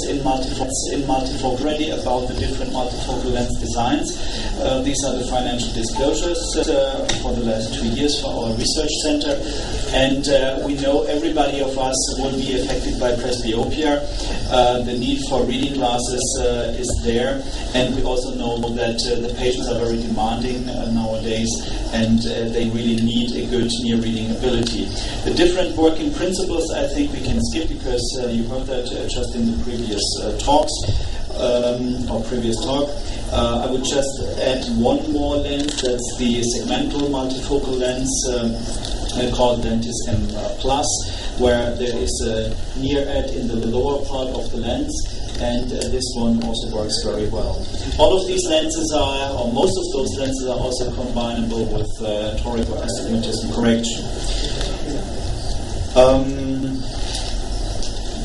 in multifocal already about the different multifocal lens designs. These are the financial disclosures for the last 2 years for our research center. And we know everybody of us will be affected by presbyopia. The need for reading glasses is there. And we also know that the patients are very demanding nowadays, and they really need a good near reading ability. The different working principles I think we can skip because you heard that just in the previous talks or previous talk. I would just add one more lens, that's the segmental multifocal lens called Lentis M+, where there is a near edge in the lower part of the lens, and this one also works very well. All of these lenses are, or most of those lenses are also combinable with toric or astigmatism correction.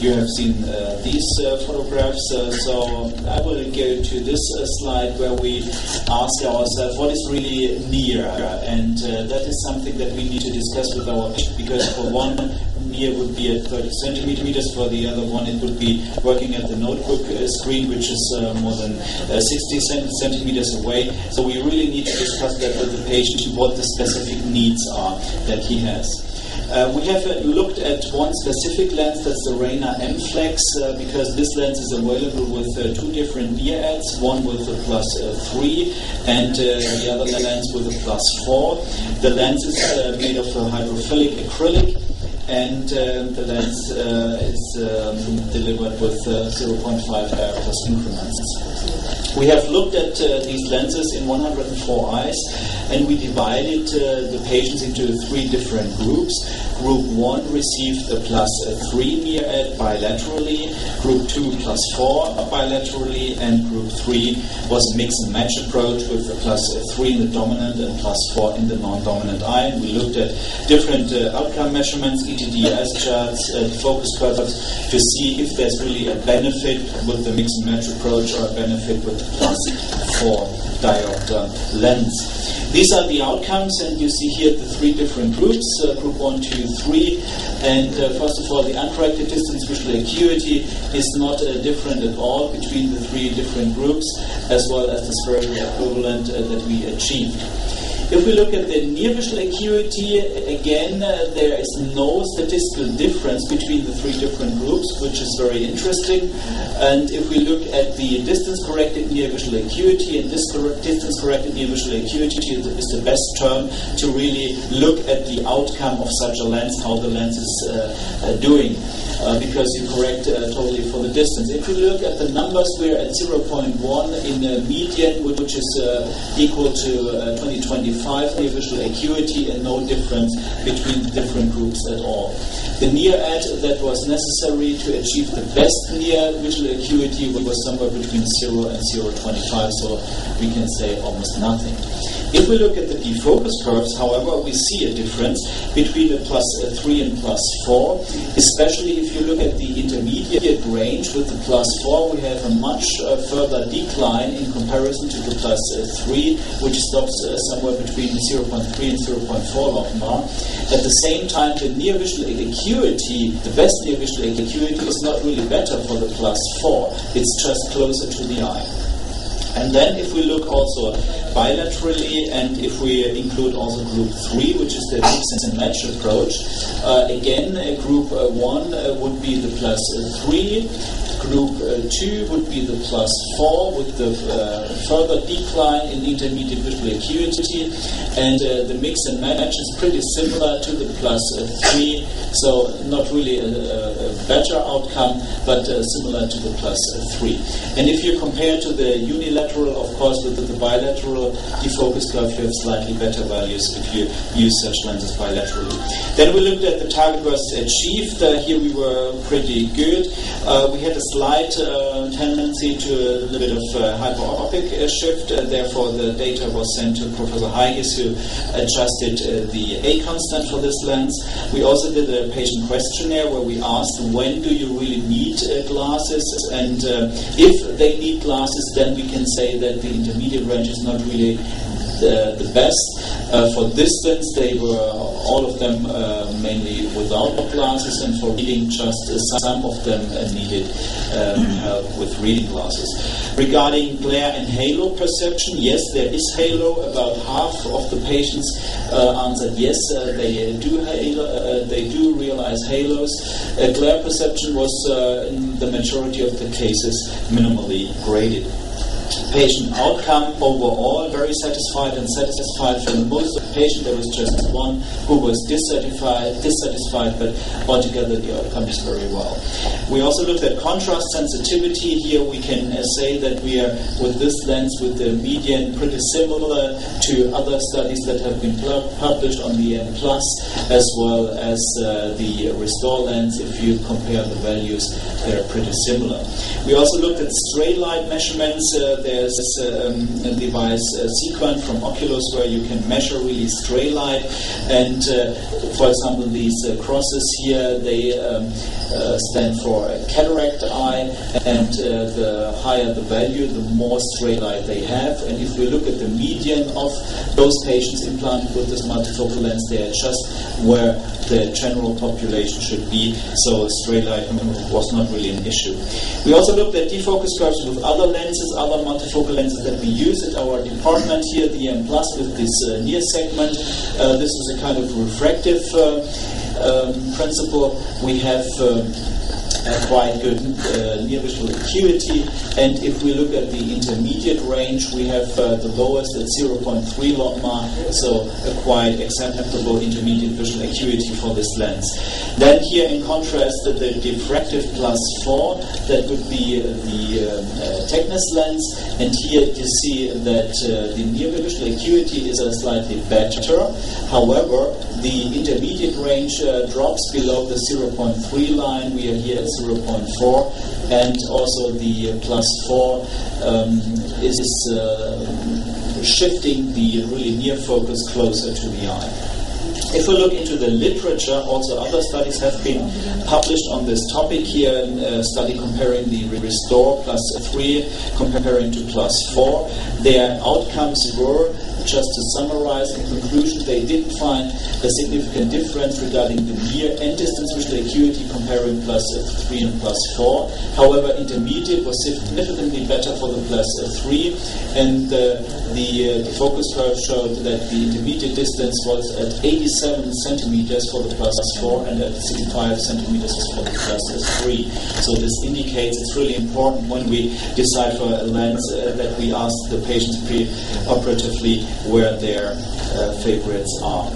You have seen these photographs, so I will go to this slide where we ask ourselves what is really near, and that is something that we need to discuss with our patient, because for one, near would be at 30 centimeters, for the other one it would be working at the notebook screen, which is more than 60 centimeters away. So we really need to discuss that with the patient, what the specific needs are that he has. We have looked at one specific lens, that's the Rainer M-Flex, because this lens is available with two different near aids, one with a +3 and the other lens with a +4. The lens is made of hydrophilic acrylic, and the lens is delivered with 0.5 diopter increments. We have looked at these lenses in 104 eyes, and we divided the patients into 3 different groups. Group 1 received a +3 near aid bilaterally, Group 2 +4 bilaterally, and Group 3 was a mix and match approach with a +3 in the dominant and +4 in the non-dominant eye. And we looked at different outcome measurements, ETDS charts, focus curves, to see if there's really a benefit with the mix and match approach or a benefit with the +4 diopter lens. These are the outcomes, and you see here the 3 different groups, group 1, 2, 3. And first of all, the uncorrected distance visual acuity is not different at all between the 3 different groups, as well as the spherical equivalent that we achieved. If we look at the near visual acuity, again, there is no statistical difference between the 3 different groups, which is very interesting. And if we look at the distance-corrected near visual acuity, and this distance-corrected near visual acuity is the best term to really look at the outcome of such a lens, how the lens is doing, because you correct totally for the distance. If we look at the numbers, we're at 0.1 in the median, which is equal to 2025 near visual acuity, and no difference between the different groups at all. The near edge that was necessary to achieve the best near visual acuity was somewhere between 0 and 0.25, so we can say almost nothing. If we look at the defocus curves, however, we see a difference between the +3 and +4, especially if you look at the intermediate range with the +4, we have a much further decline in comparison to the +3, which stops somewhere between 0.3 and 0.4 logMAR. At the same time, the near visual acuity, the best near visual acuity, is not really better for the +4. It's just closer to the eye. And then if we look also bilaterally, and if we include also group 3, which is the mix and match approach, again, group 1 would be the +3, group 2 would be the +4 with the further decline in intermediate visual acuity, and the mix and match is pretty similar to the +3, so not really a better outcome, but similar to the +3. And if you compare to the unilateral, of course, with the bilateral defocus curve, you have slightly better values if you use such lenses bilaterally. Then we looked at the target versus achieved. Here we were pretty good. We had a slight tendency to a little bit of hyperopic shift. Therefore, the data was sent to Professor Heigis, who adjusted the A constant for this lens. We also did a patient questionnaire where we asked, when do you really need glasses? And if they need glasses, then we can say that the intermediate range is not really the best. For distance, they were all of them mainly without glasses, and for reading, just some of them needed help with reading glasses. Regarding glare and halo perception, yes, there is halo. About half of the patients answered yes, they do realize halos. Glare perception was in the majority of the cases minimally graded. Patient outcome overall very satisfied and satisfied. For the most of the patient, there was just one who was dissatisfied, but altogether the outcome is very well. We also looked at contrast sensitivity. Here we can say that we are, with this lens, with the median, pretty similar to other studies that have been published on the N+, as well as the Restore lens. If you compare the values, they're pretty similar. We also looked at stray light measurements. There's a device Sequent from Oculus where you can measure really stray light, and for example these crosses here, they stand for a cataract eye, and the higher the value, the more stray light they have. And if we look at the median of those patients implanted with this multifocal lens, they are just where the general population should be, so stray light was not really an issue. We also looked at defocus curves with other lenses, other multifocal lenses that we use at our department here, the M+ with this near segment. This is a kind of refractive principle. We have quite good near visual acuity, and if we look at the intermediate range, we have the lowest at 0.3 logMAR, so a quite acceptable intermediate visual acuity for this lens. Then here in contrast, the diffractive +4, that would be the Technis lens, and here you see that the near visual acuity is slightly better. However, the intermediate range drops below the 0.3 line. We are here at 0.4, and also the +4 is shifting the really near focus closer to the eye. If we look into the literature, also other studies have been published on this topic here, a study comparing the Restore +3 comparing to +4. Their outcomes were, just to summarize, in conclusion, they didn't find a significant difference regarding the near and distance visual acuity comparing +3 and +4. However, intermediate was significantly better for the +3, and the focus curve showed that the intermediate distance was at 87 centimeters for the +4 and at 65 centimeters for the +3. So this indicates it's really important when we decide for a lens that we ask the patients pre-operatively where their favorites are.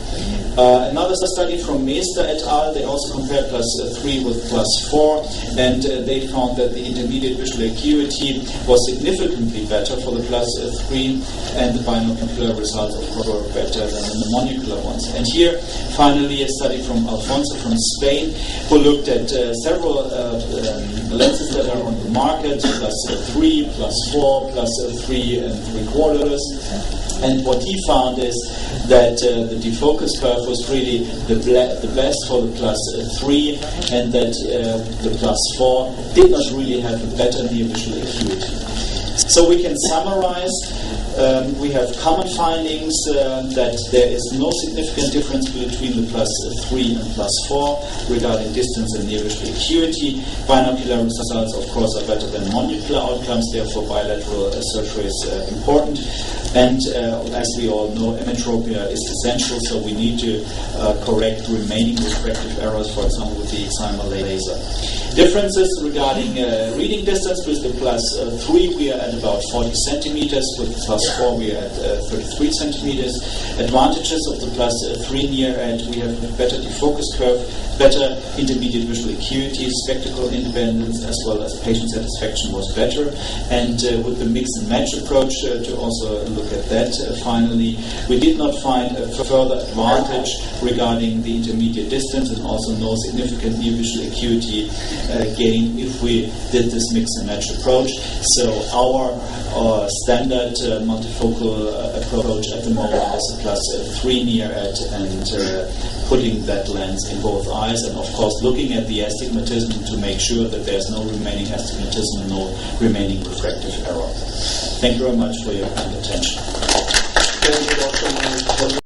Another study from Meester et al., they also compared +3 with +4, and they found that the intermediate visual acuity was significantly better for the +3, and the binocular results, of course, were better than in the monocular ones. And here, finally, a study from Alfonso from Spain, who looked at several lenses that are on the market, +3, +4, +3 and 3/4. And what he found is that the defocus curve was really the best for the +3, and that the +4 did not really have a better near visual acuity. So we can summarize. We have common findings that there is no significant difference between the +3 and +4 regarding distance and near visual acuity. Binocular results, of course, are better than monocular outcomes, therefore bilateral surgery is important. And as we all know, emmetropia is essential, so we need to correct remaining refractive errors, for example, with the excimer laser. Differences regarding reading distance. With the +3, we are at about 40 centimeters. With +4, we are at 33 centimeters. Advantages of the +3 near edge: we have a better defocus curve, better intermediate visual acuity, spectacle independence, as well as patient satisfaction was better. And with the mix and match approach, to also look at that, finally, we did not find a further advantage regarding the intermediate distance, and also no significant near visual acuity gain if we did this mix and match approach. So our standard multifocal approach at the moment is a +3 near edge, and putting that lens in both eyes, and of course looking at the astigmatism to make sure that there's no remaining astigmatism and no remaining refractive error. Thank you very much for your kind attention. extended also